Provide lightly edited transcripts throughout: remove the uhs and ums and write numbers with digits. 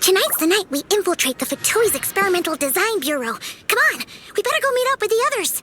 Tonight's the night we infiltrate the Fatui's Experimental Design Bureau. Come on, we better go meet up with the others.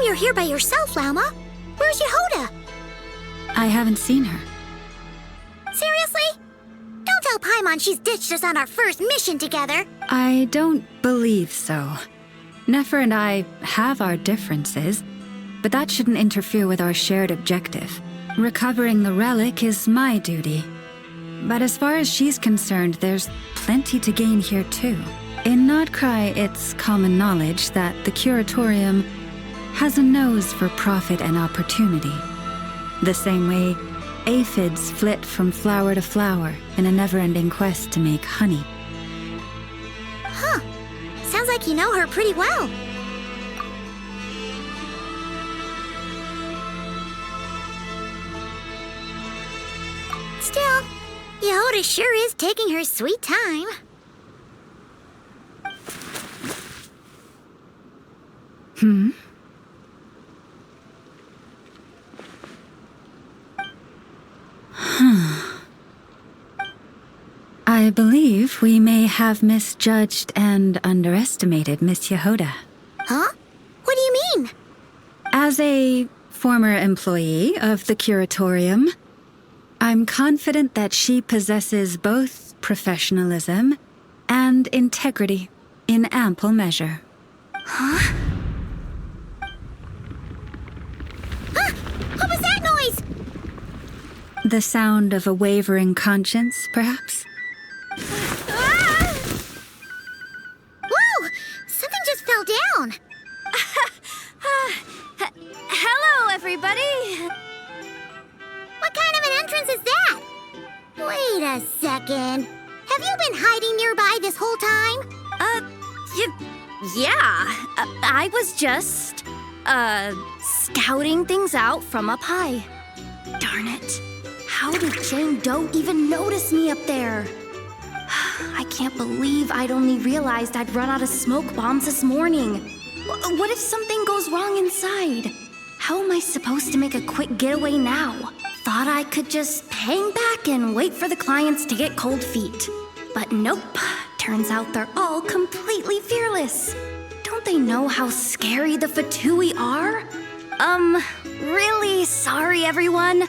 You're here by yourself, Lauma. Where's Yehoda? I haven't seen her. Seriously? Don't tell Paimon she's ditched us on our first mission together. I don't believe so. Nefer and I have our differences, but that shouldn't interfere with our shared objective. Recovering the relic is my duty. But as far as she's concerned, there's plenty to gain here too. In Nodcry, it's common knowledge that the Curatorium has a nose for profit and opportunity. The same way aphids flit from flower to flower in a never-ending quest to make honey. Huh. Sounds like you know her pretty well. Still, Yehoda sure is taking her sweet time. I believe we may have misjudged and underestimated Miss Yehoda. Huh? What do you mean? As a former employee of the Curatorium, I'm confident that she possesses both professionalism and integrity in ample measure. Huh? Ah! What was that noise? The sound of a wavering conscience, perhaps? Ah! Whoa! Something just fell down. Hello, everybody. What kind of an entrance is that? Wait a second. Have you been hiding nearby this whole time? Yeah. I was just, scouting things out from up high. Darn it. How did Jane Doe even notice me up there? I can't believe I'd only realized I'd run out of smoke bombs this morning. What if something goes wrong inside? How am I supposed to make a quick getaway now? Thought I could just hang back and wait for the clients to get cold feet. But nope. Turns out they're all completely fearless. Don't they know how scary the Fatui are? Really sorry, everyone.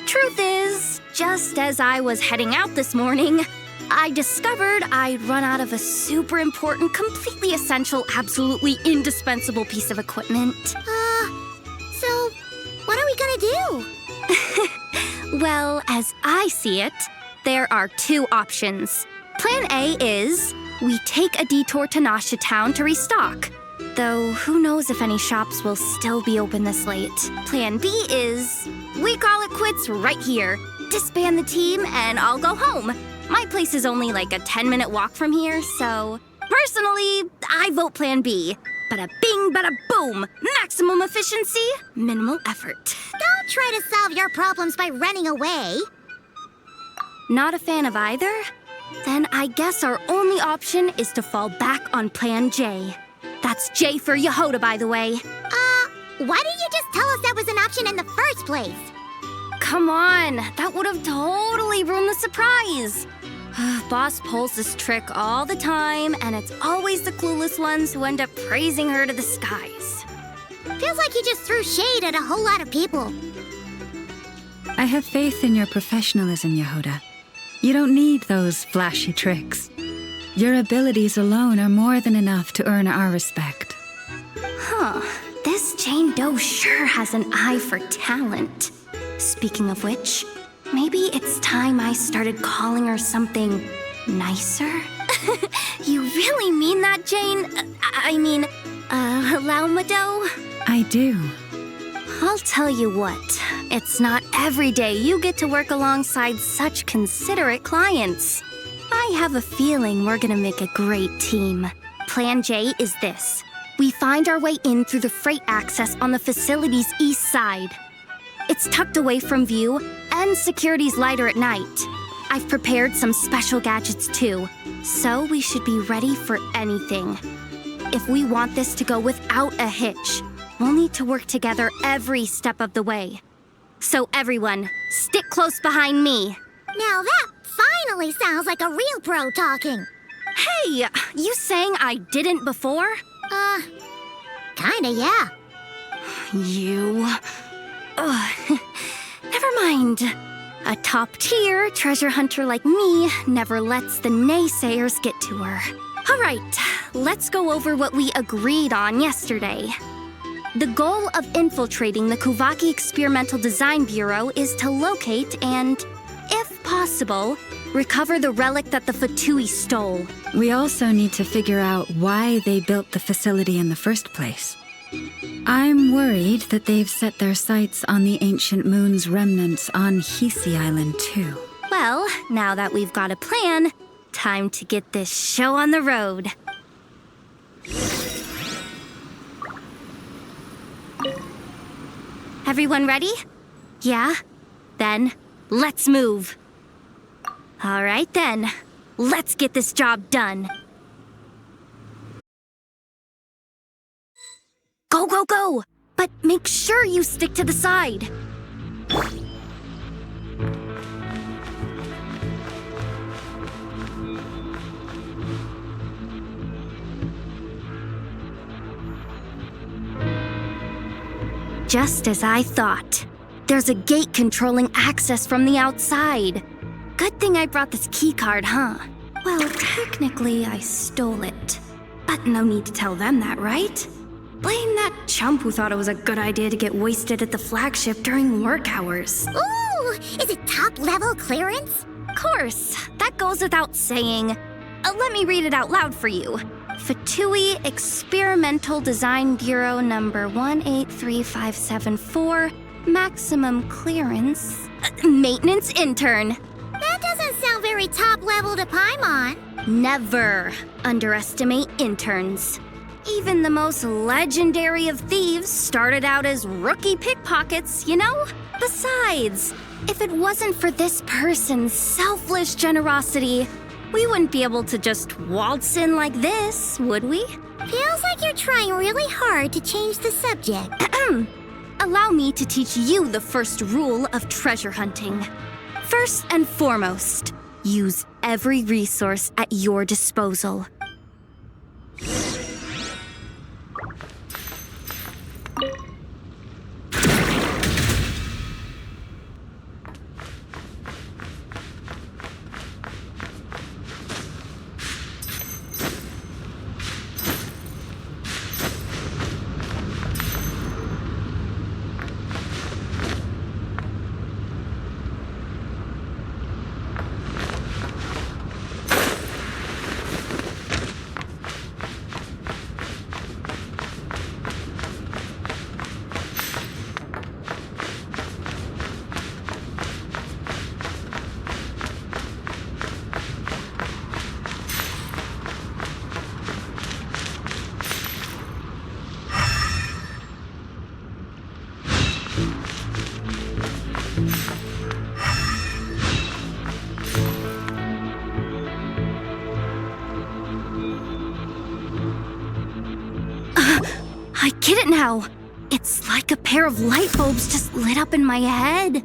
Truth is, just as I was heading out this morning, I discovered I'd run out of a super important, completely essential, absolutely indispensable piece of equipment. So, what are we gonna do? Well, as I see it, there are two options. Plan A is we take a detour to Nasha Town to restock. Though, who knows if any shops will still be open this late. Plan B is we call it quits right here. Disband the team and I'll go home. My place is only like a 10-minute walk from here, so personally, I vote Plan B. Bada bing, bada boom. Maximum efficiency, minimal effort. Don't try to solve your problems by running away. Not a fan of either? Then I guess our only option is to fall back on Plan J. That's J for Yehoda, by the way. Why didn't you just tell us that was an option in the first place? Come on, that would have totally ruined the surprise. Boss pulls this trick all the time, and it's always the clueless ones who end up praising her to the skies. Feels like you just threw shade at a whole lot of people. I have faith in your professionalism, Yehoda. You don't need those flashy tricks. Your abilities alone are more than enough to earn our respect. Huh. This Jane Doe sure has an eye for talent. Speaking of which, maybe it's time I started calling her something nicer? You really mean that, Jane? Lauma Doe? I do. I'll tell you what, it's not every day you get to work alongside such considerate clients. I have a feeling we're gonna make a great team. Plan J is this. We find our way in through the freight access on the facility's east side. It's tucked away from view, and security's lighter at night. I've prepared some special gadgets too, so we should be ready for anything. If we want this to go without a hitch, we'll need to work together every step of the way. So everyone, stick close behind me. Now that finally sounds like a real pro talking. Hey, you saying I didn't before? Kinda, yeah. You... Never mind. A top-tier treasure hunter like me never lets the naysayers get to her. All right, let's go over what we agreed on yesterday. The goal of infiltrating the Kuuvahki Experimental Design Bureau is to locate and, if possible, recover the relic that the Fatui stole. We also need to figure out why they built the facility in the first place. I'm worried that they've set their sights on the ancient moon's remnants on Hisi Island too. Well, now that we've got a plan, time to get this show on the road. Everyone ready? Yeah? Then, let's move. All right then, let's get this job done. Go, go, go! But make sure you stick to the side. Just as I thought. There's a gate controlling access from the outside. Good thing I brought this keycard, huh? Well, technically, I stole it. But no need to tell them that, right? Blame that chump who thought it was a good idea to get wasted at the flagship during work hours. Ooh, is it top-level clearance? Of course, that goes without saying. Let me read it out loud for you. Fatui Experimental Design Bureau number 183574, maximum clearance, maintenance intern. That doesn't sound very top-level to Paimon. Never underestimate interns. Even the most legendary of thieves started out as rookie pickpockets, you know? Besides, if it wasn't for this person's selfless generosity, we wouldn't be able to just waltz in like this, would we? Feels like you're trying really hard to change the subject. Allow me to teach you the first rule of treasure hunting. First and foremost, use every resource at your disposal. I get it now. It's like a pair of light bulbs just lit up in my head.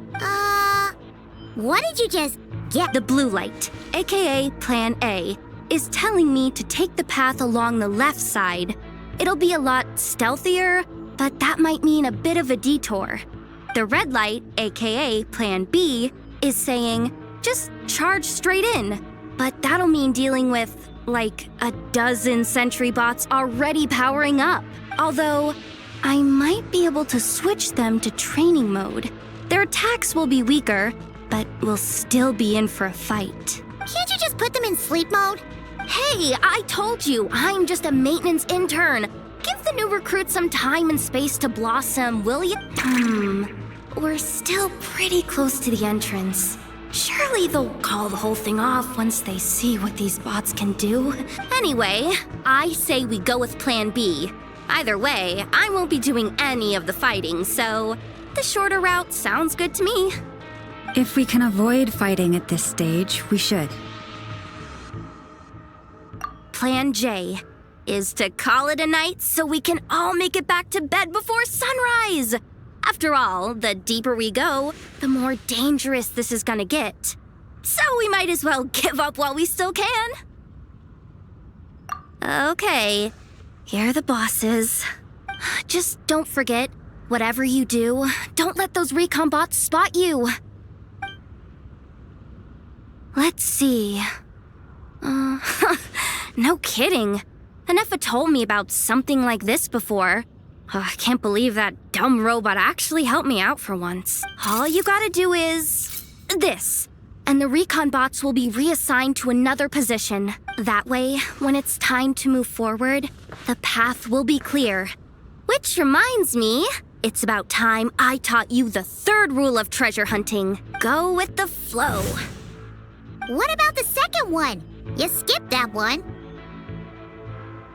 What did you just get? The blue light, aka Plan A, is telling me to take the path along the left side. It'll be a lot stealthier, but that might mean a bit of a detour. The red light, aka Plan B, is saying, just charge straight in. But that'll mean dealing with, like, a dozen sentry bots already powering up. Although, I might be able to switch them to training mode. Their attacks will be weaker, but we'll still be in for a fight. Can't you just put them in sleep mode? Hey, I told you, I'm just a maintenance intern. Give the new recruits some time and space to blossom, will you? We're still pretty close to the entrance. Surely they'll call the whole thing off once they see what these bots can do. Anyway, I say we go with Plan B. Either way, I won't be doing any of the fighting, so the shorter route sounds good to me. If we can avoid fighting at this stage, we should. Plan J is to call it a night so we can all make it back to bed before sunrise. After all, the deeper we go, the more dangerous this is gonna get. So we might as well give up while we still can. Okay, here are the bosses. Just don't forget, whatever you do, don't let those recon bots spot you. Let's see. No kidding. Anefa told me about something like this before. I can't believe that dumb robot actually helped me out for once. All you gotta do is this, and the recon bots will be reassigned to another position. That way, when it's time to move forward, the path will be clear. Which reminds me, it's about time I taught you the third rule of treasure hunting. Go with the flow. What about the second one? You skipped that one.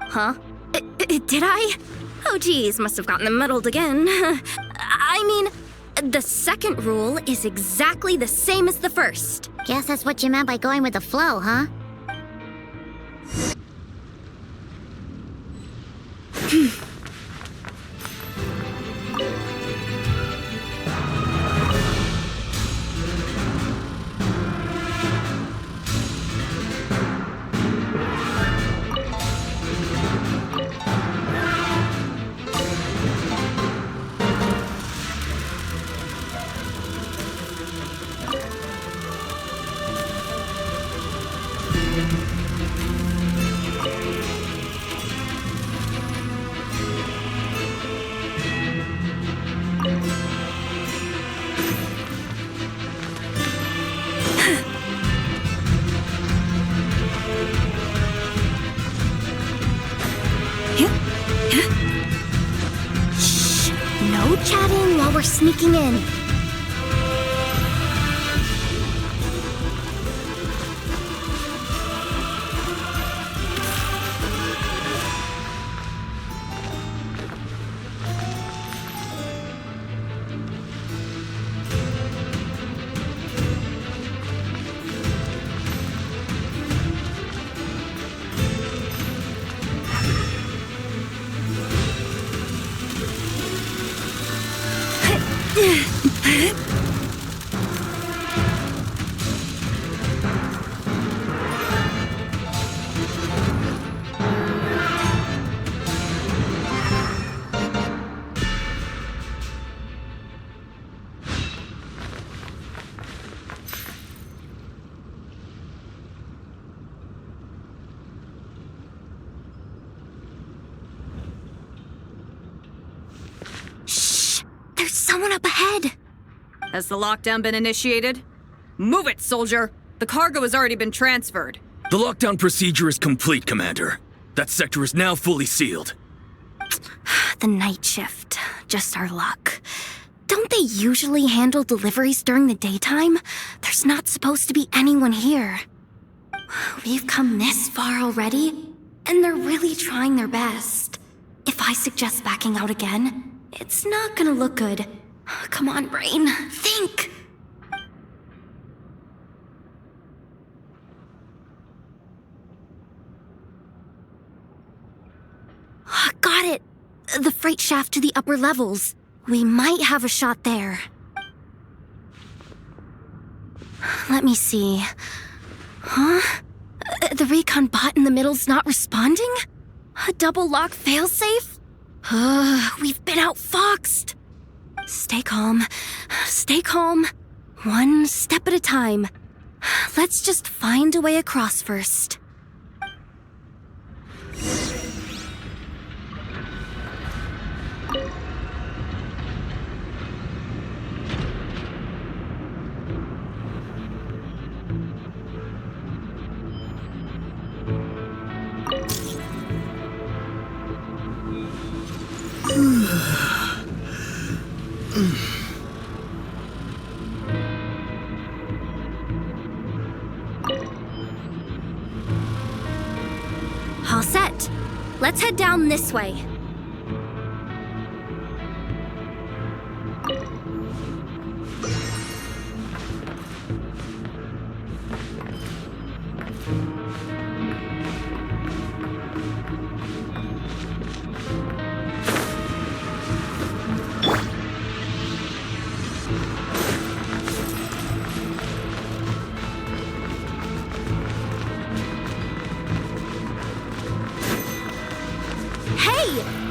Huh? Did I? Oh geez, must have gotten them muddled again. I mean, the second rule is exactly the same as the first. Guess that's what you meant by going with the flow, huh? Shh! No chatting while we're sneaking in. There's someone up ahead. Has the lockdown been initiated? Move it, soldier! The cargo has already been transferred. The lockdown procedure is complete, Commander. That sector is now fully sealed. The night shift. Just our luck. Don't they usually handle deliveries during the daytime? There's not supposed to be anyone here. We've come this far already, and they're really trying their best. If I suggest backing out again, it's not gonna look good. Come on, brain. Think! Got it! The freight shaft to the upper levels. We might have a shot there. Let me see. Huh? The recon bot in the middle's not responding? A double lock failsafe? We've been outfoxed. Stay calm. Stay calm. One step at a time. Let's just find a way across first. let's head down this way.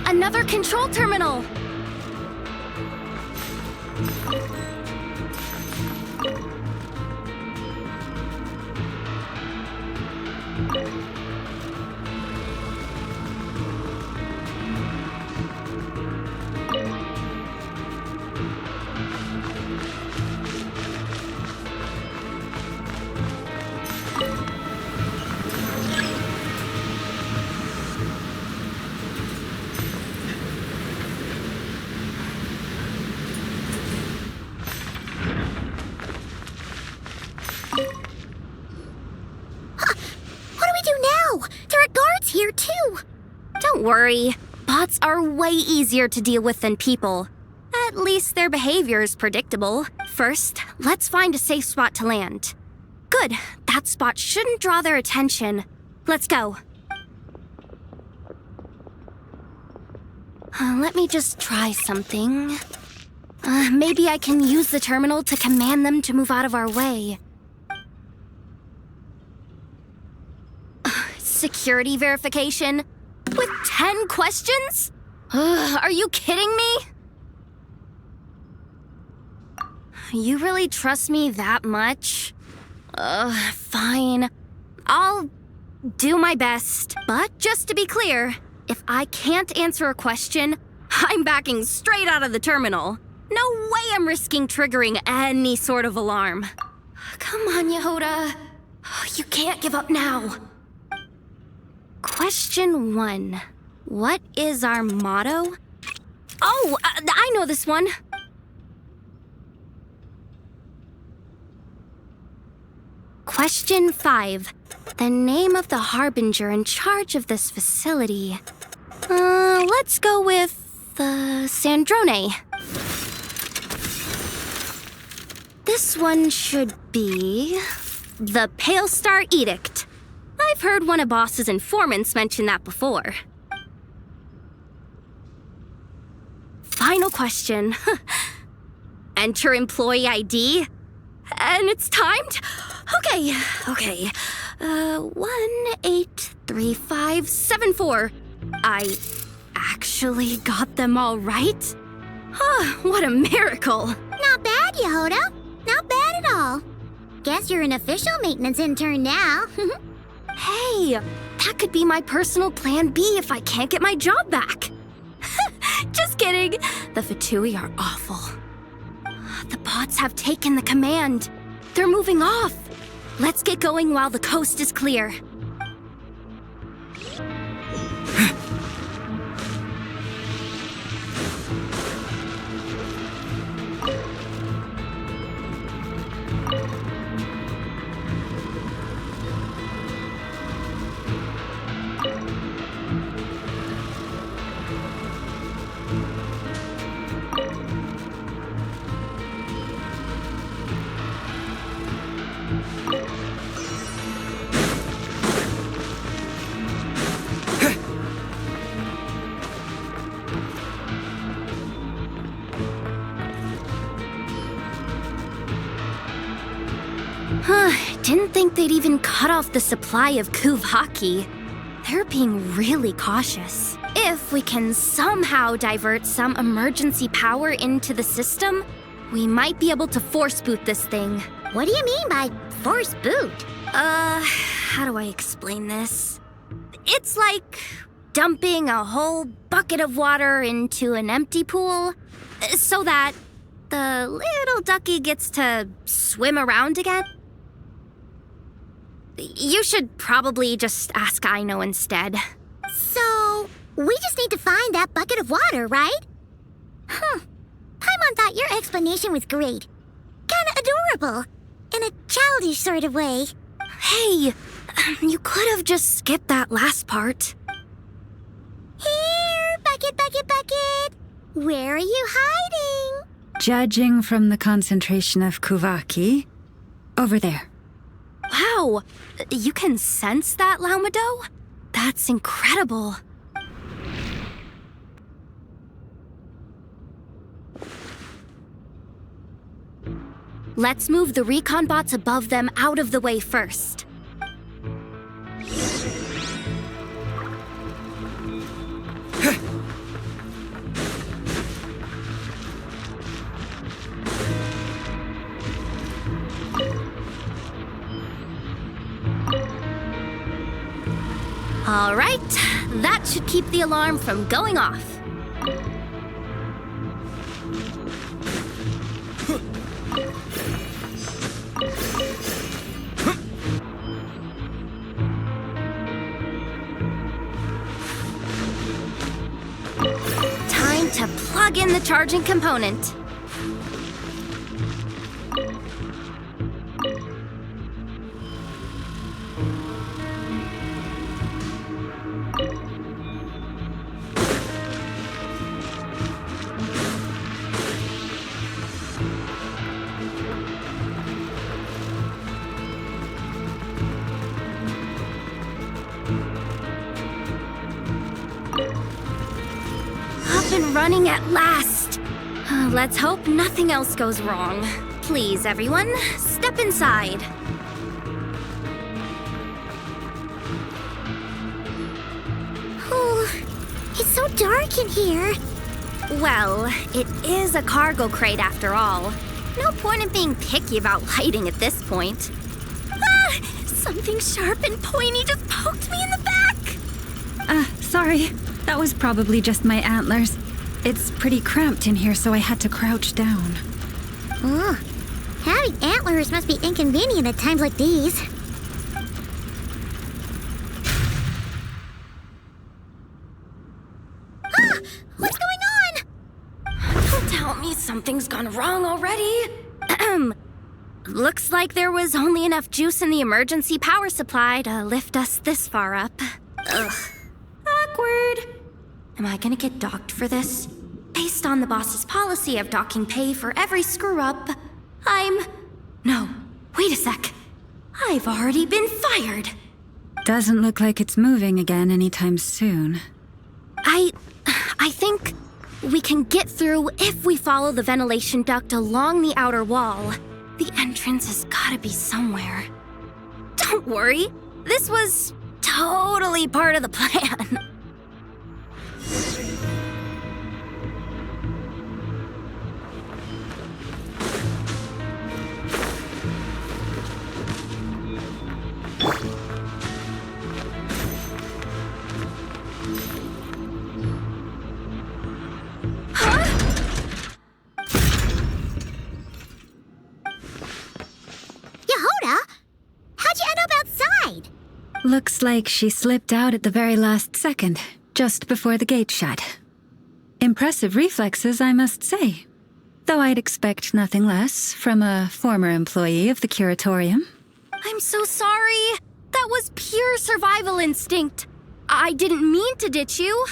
Another control terminal! Here too. Don't worry. Bots are way easier to deal with than people. At least their behavior is predictable. First, let's find a safe spot to land. Good. That spot shouldn't draw their attention. Let's go. Let me just try something. Maybe I can use the terminal to command them to move out of our way. Security verification? With 10 questions? Are you kidding me? You really trust me that much? Fine. I'll do my best. But just to be clear, if I can't answer a question, I'm backing straight out of the terminal. No way I'm risking triggering any sort of alarm. Come on, Yehoda. You can't give up now. Question 1. What is our motto? Oh, I know this one. Question 5. The name of the harbinger in charge of this facility. Let's go with, Sandrone. This one should be the Pale Star Edict. I've heard one of Boss's informants mention that before. Final question. Enter employee ID. And it's timed? Okay. 183574. I actually got them all right? What a miracle. Not bad, Yehoda. Not bad at all. Guess you're an official maintenance intern now. Hey, that could be my personal plan B if I can't get my job back. Just kidding. The Fatui are awful. The bots have taken the command. They're moving off. Let's get going while the coast is clear. Didn't think they'd even cut off the supply of Kuuvahki. They're being really cautious. If we can somehow divert some emergency power into the system, we might be able to force boot this thing. What do you mean by force boot? How do I explain this? It's like dumping a whole bucket of water into an empty pool so that the little ducky gets to swim around again. You should probably just ask Aino instead. So, we just need to find that bucket of water, right? Paimon thought your explanation was great. Kinda adorable. In a childish sort of way. Hey, you could have just skipped that last part. Bucket! Where are you hiding? Judging from the concentration of Kuuvahki, over there. Wow, you can sense that, Lauma? That's incredible. Let's move the recon bots above them out of the way first. All right, that should keep the alarm from going off. Time to plug in the charging component. Running at last. Let's hope nothing else goes wrong. Please, everyone, step inside. Oh, it's so dark in here. Well, it is a cargo crate after all. No point in being picky about lighting at this point. Ah! Something sharp and pointy just poked me in the back! Sorry. That was probably just my antlers. It's pretty cramped in here, so I had to crouch down. Oh, having antlers must be inconvenient at times like these. Ah! What's going on? Don't tell me something's gone wrong already. Looks like there was only enough juice in the emergency power supply to lift us this far up. Ugh. Awkward. Am I gonna get docked for this? Based on the boss's policy of docking pay for every screw-up, No, wait a sec. I've already been fired. Doesn't look like it's moving again anytime soon. I think we can get through if we follow the ventilation duct along the outer wall. The entrance has gotta be somewhere. Don't worry, this was totally part of the plan. Looks like she slipped out at the very last second, just before the gate shut. Impressive reflexes, I must say. Though I'd expect nothing less from a former employee of the curatorium. I'm so sorry. That was pure survival instinct. I didn't mean to ditch you.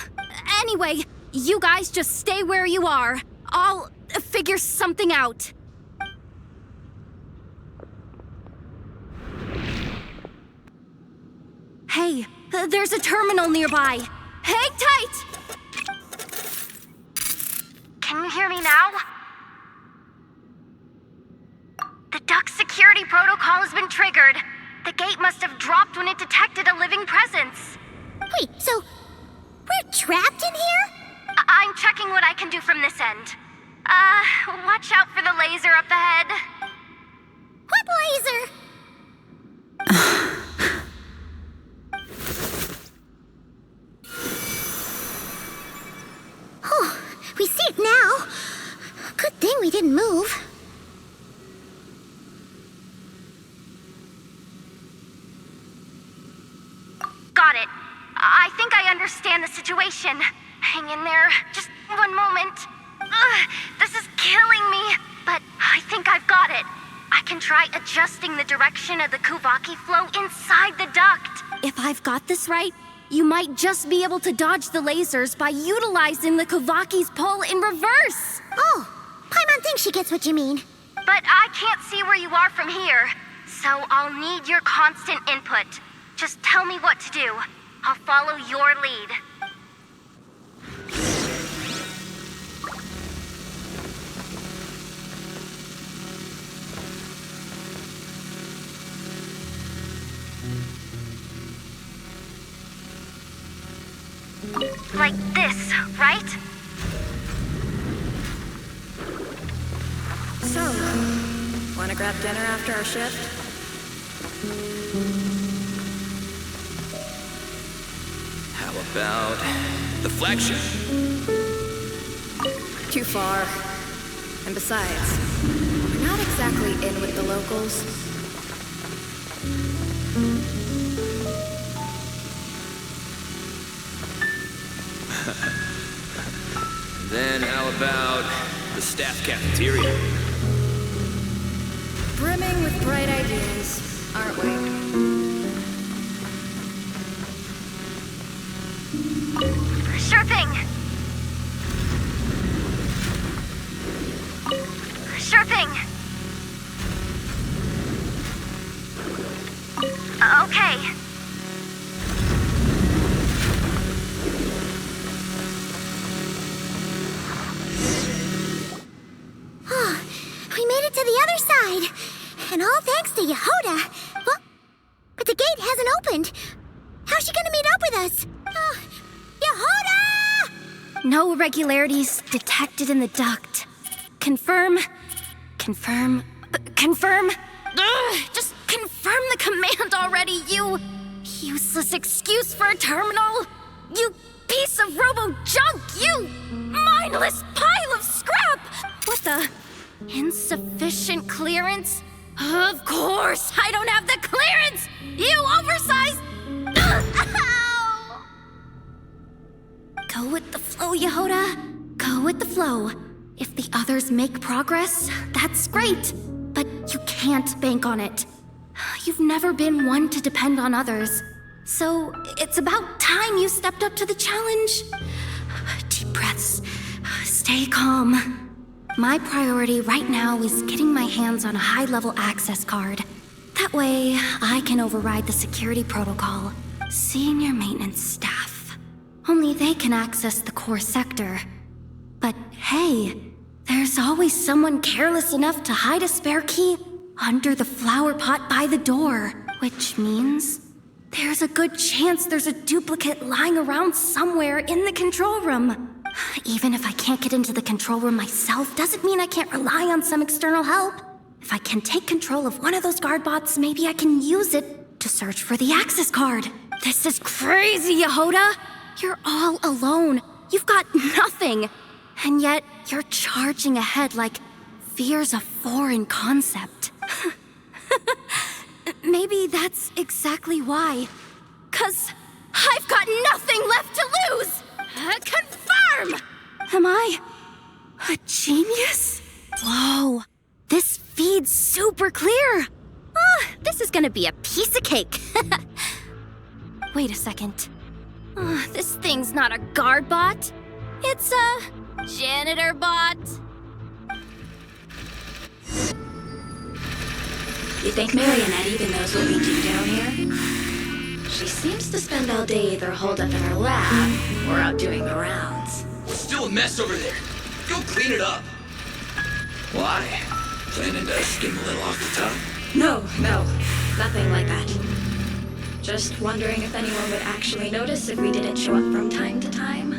Anyway, you guys just stay where you are. I'll figure something out. Hey, there's a terminal nearby. Hang tight! Can you hear me now? The duct security protocol has been triggered. The gate must have dropped when it detected a living presence. Wait, so we're trapped in here? I'm checking what I can do from this end. Watch out for the laser up ahead. What laser? Oh, we see it now. Good thing we didn't move. Got it. I think I understand the situation. Hang in there. Just one moment. This is killing me, but I think I've got it. I can try adjusting the direction of the Kuuvahki flow inside the duct. If I've got this right, You might just be able to dodge the lasers by utilizing the Kuuvahki's pull in reverse. Oh, Paimon thinks she gets what you mean. But I can't see where you are from here, so I'll need your constant input. Just tell me what to do. I'll follow your lead. Like this, right? So, wanna grab dinner after our shift? How about the flagship? Too far. And besides, we're not exactly in with the locals. Then how about the staff cafeteria? Brimming with bright ideas, aren't we? Sure thing. Sure thing. Okay. We made it to the other side. And all thanks to Yehoda. Well, but the gate hasn't opened. How's she gonna meet up with us? Yehoda! No irregularities detected in the duct. Confirm. Confirm. Confirm. Ugh, just confirm the command already, you useless excuse for a terminal. You piece of robo-junk, you mindless pile of scrap! What the? Insufficient clearance? Of course, I don't have the clearance! You oversized... Ow! Go with the flow, Yehoda. Go with the flow. If the others make progress, that's great. But you can't bank on it. You've never been one to depend on others. So it's about time you stepped up to the challenge. Deep breaths. Stay calm. My priority right now is getting my hands on a high-level access card. That way, I can override the security protocol. Senior maintenance staff. Only they can access the core sector. But hey, there's always someone careless enough to hide a spare key under the flower pot by the door. Which means there's a good chance there's a duplicate lying around somewhere in the control room. Even if I can't get into the control room myself, doesn't mean I can't rely on some external help. If I can take control of one of those guard bots, maybe I can use it to search for the access card. This is crazy, Yehoda! You're all alone. You've got nothing. And yet, you're charging ahead like fear's a foreign concept. Maybe that's exactly why. 'Cause I've got nothing left to lose! Confirm! Am I a genius? Whoa, this feed's super clear. This is gonna be a piece of cake. Wait a second. This thing's not a guard bot. It's a janitor bot. You think Marionette even knows what we do down here? She seems to spend all day either holed up in her lab or out doing the rounds. It's still a mess over there. Go clean it up. Why? Planning to skim a little off the top? No, nothing like that. Just wondering if anyone would actually notice if we didn't show up from time to time.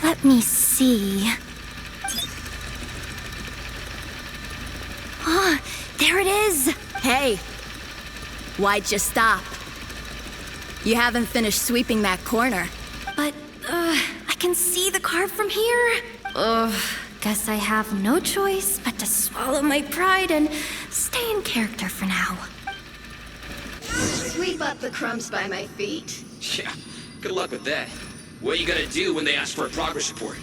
Let me see. There it is! Hey, why'd you stop? You haven't finished sweeping that corner. But, I can see the card from here. Guess I have no choice but to swallow my pride and stay in character for now. Sweep up the crumbs by my feet. Yeah, good luck with that. What are you gonna do when they ask for a progress report?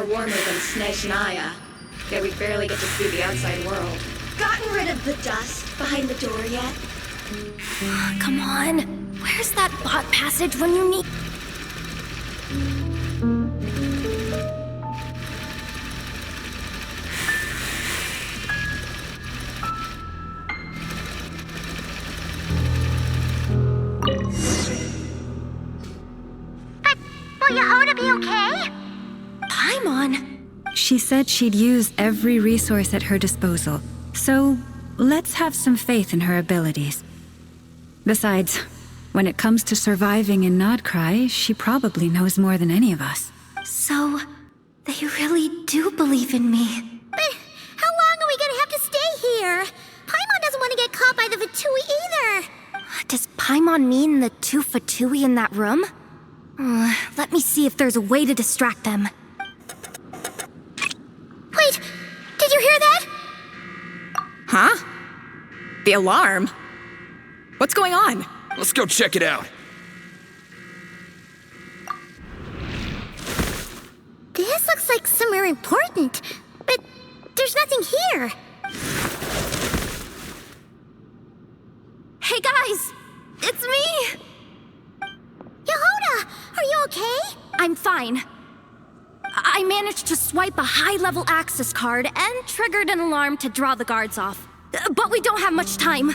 warmer than Snezhnaya. Yet we barely get to see the outside world. Gotten rid of the dust behind the door yet? Come on. Where's that bot passage when you need... Will Yehoda be okay? Paimon? She said she'd use every resource at her disposal, so let's have some faith in her abilities. Besides, when it comes to surviving in Nodcry, she probably knows more than any of us. So, they really do believe in me. But how long are we gonna have to stay here? Paimon doesn't want to get caught by the Fatui either. Does Paimon mean the two Fatui in that room? Let me see if there's a way to distract them. Wait, did you hear that? Huh? The alarm? What's going on? Let's go check it out. This looks like somewhere important, but there's nothing here. Hey guys! It's me! Yehoda, are you okay? I'm fine. I managed to swipe a high-level access card and triggered an alarm to draw the guards off. But we don't have much time.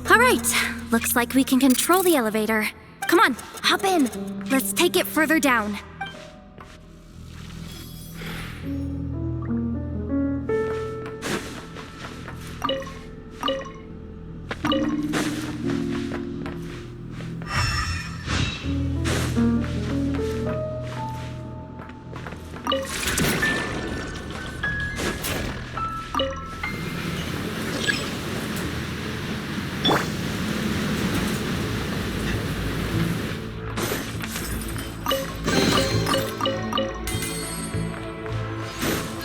All right, looks like we can control the elevator. Come on, hop in. Let's take it further down.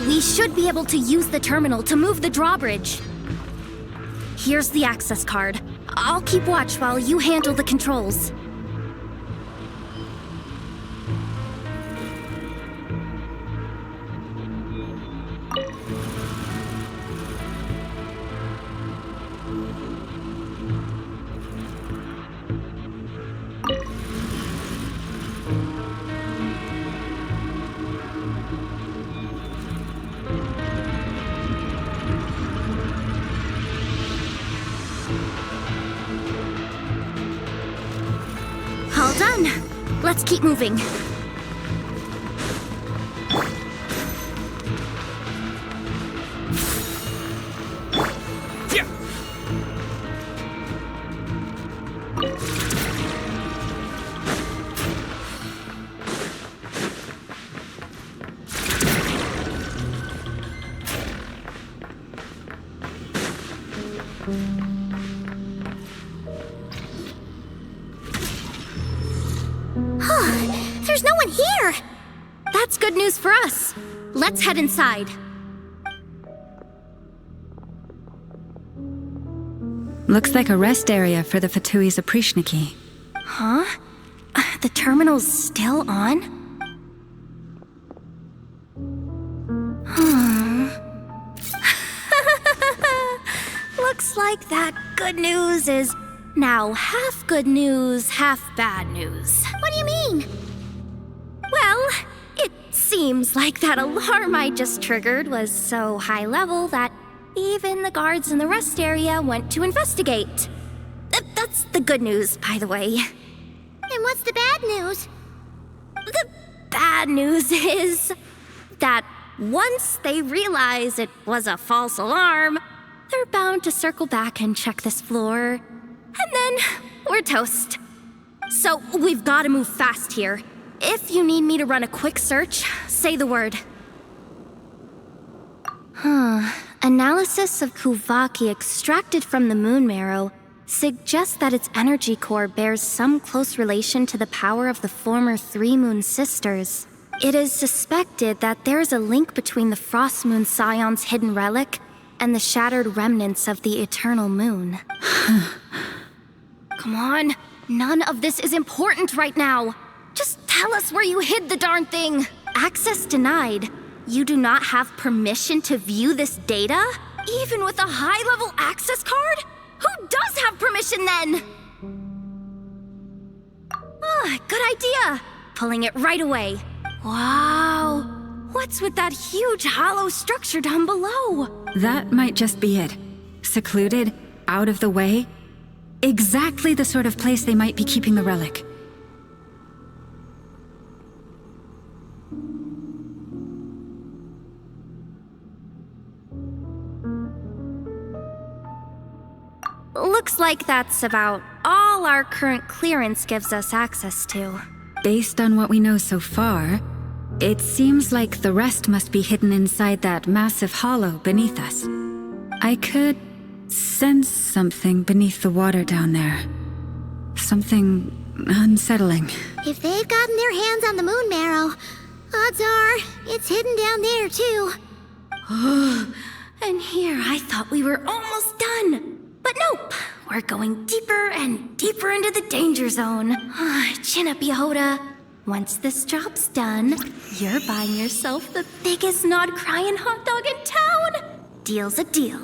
We should be able to use the terminal to move the drawbridge. Here's the access card. I'll keep watch while you handle the controls. All done. Let's keep moving. Yeah. There's no one here. That's good news for us. Let's head inside. Looks like a rest area for the Fatui's Oprishniki. Huh? The terminal's still on? Looks like that good news is now half good news, half bad news. What do you mean? Well, it seems like that alarm I just triggered was so high level that even the guards in the rest area went to investigate. That's the good news, by the way. And what's the bad news? The bad news is that once they realize it was a false alarm, they're bound to circle back and check this floor. And then we're toast. So we've got to move fast here. If you need me to run a quick search, say the word. Analysis of Kuuvahki extracted from the moon marrow suggests that its energy core bears some close relation to the power of the former Three Moon Sisters. It is suspected that there is a link between the Frost Moon Scion's hidden relic and the shattered remnants of the Eternal Moon. Come on, None of this is important right now. Just tell us where you hid the darn thing. Access denied. You do not have permission to view this data? Even with a high-level access card? Who does have permission then? Ah, good idea. Pulling it right away. Wow. What's with that huge hollow structure down below? That might just be it. Secluded, out of the way. Exactly the sort of place they might be keeping the relic. Looks like that's about all our current clearance gives us access to. Based on what we know so far, it seems like the rest must be hidden inside that massive hollow beneath us. I could sense something beneath the water down there. Something unsettling. If they've gotten their hands on the moon marrow, odds are it's hidden down there too. And here I thought we were almost done. But nope, we're going deeper and deeper into the danger zone. Chin up, Yehoda. Once this job's done, you're buying yourself the biggest nod-crying hot dog in town. Deal's a deal.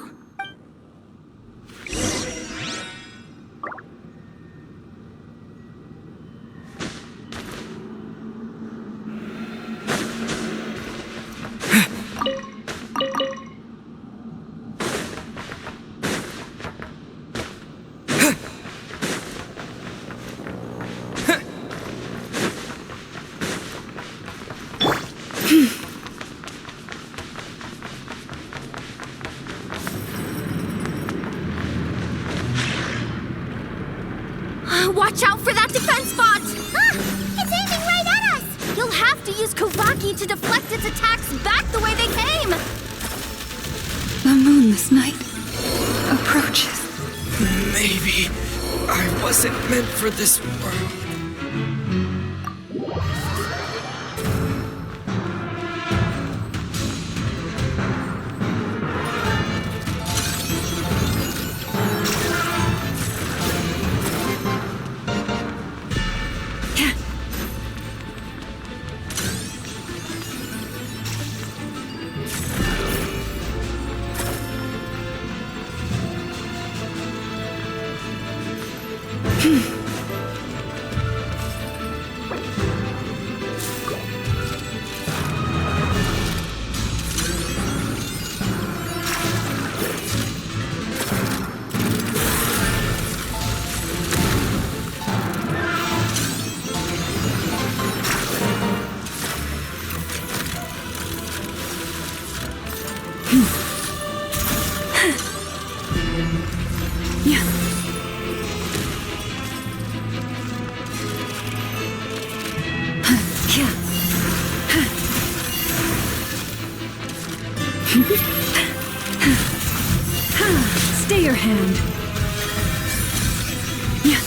Watch out for that defense bot! Ah! It's aiming right at us! You'll have to use Kuuvahki to deflect its attacks back the way they came! The moon this night approaches. Maybe I wasn't meant for this world. Stay your hand. Yeah.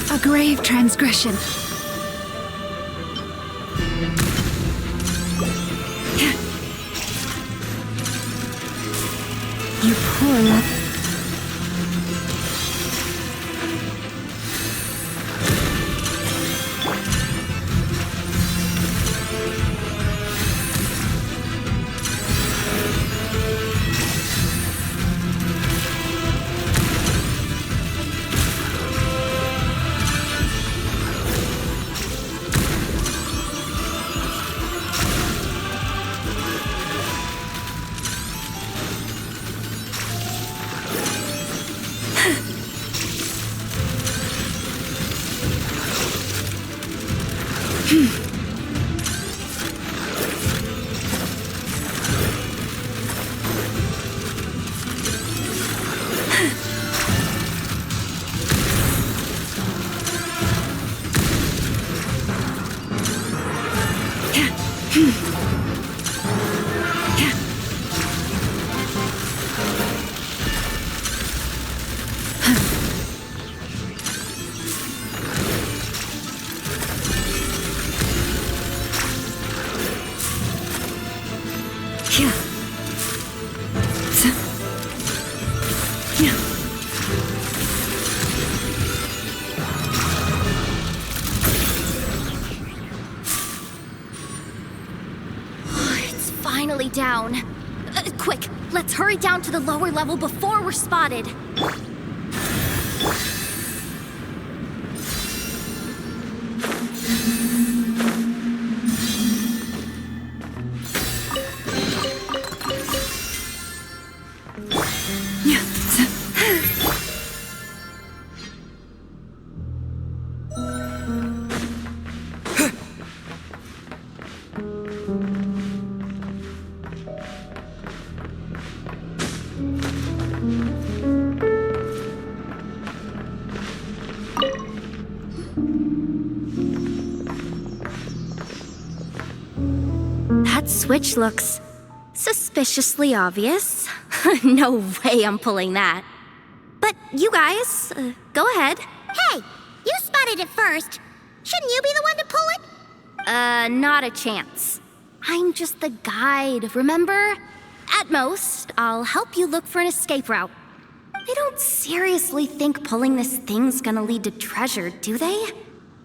A grave transgression. Yeah. You poor love. Finally down. Quick, let's hurry down to the lower level before we're spotted. Switch looks suspiciously obvious. No way I'm pulling that. But you guys, go ahead. Hey, you spotted it first. Shouldn't you be the one to pull it? Not a chance. I'm just the guide, remember? At most, I'll help you look for an escape route. They don't seriously think pulling this thing's gonna lead to treasure, do they?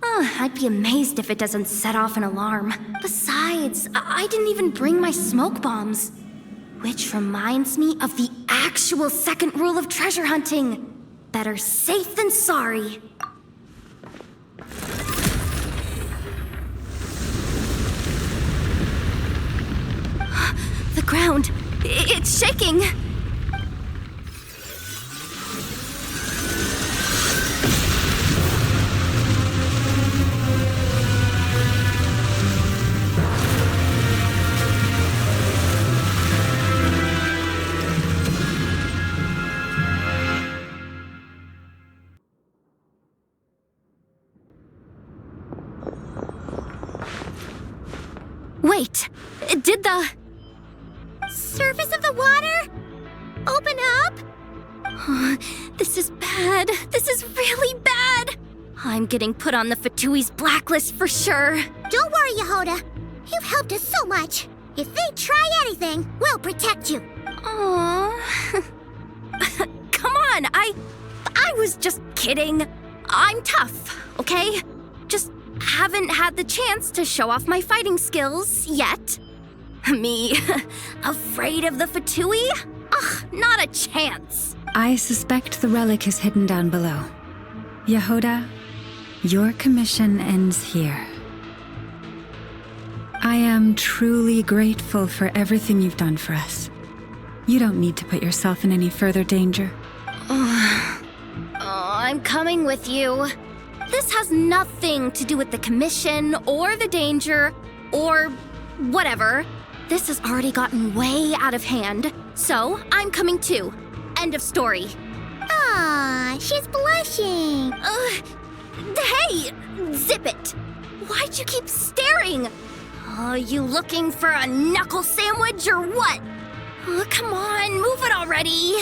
I'd be amazed if it doesn't set off an alarm. Besides, I didn't even bring my smoke bombs. Which reminds me of the actual second rule of treasure hunting. Better safe than sorry. The ground, it's shaking. Wait, did the surface of the water open up? This is bad. This is really bad. I'm getting put on the Fatui's blacklist for sure. Don't worry, Yehoda. You've helped us so much. If they try anything, we'll protect you. Aww. Come on, I was just kidding. I'm tough, okay? Just haven't had the chance to show off my fighting skills yet. Me, afraid of the Fatui? Ugh, not a chance. I suspect the relic is hidden down below. Yehoda, your commission ends here. I am truly grateful for everything you've done for us. You don't need to put yourself in any further danger. I'm coming with you. This has nothing to do with the commission or the danger or whatever. This has already gotten way out of hand, so I'm coming too. End of story. Aw, she's blushing. Hey, zip it. Why'd you keep staring? Are you looking for a knuckle sandwich or what? Come on, move it already.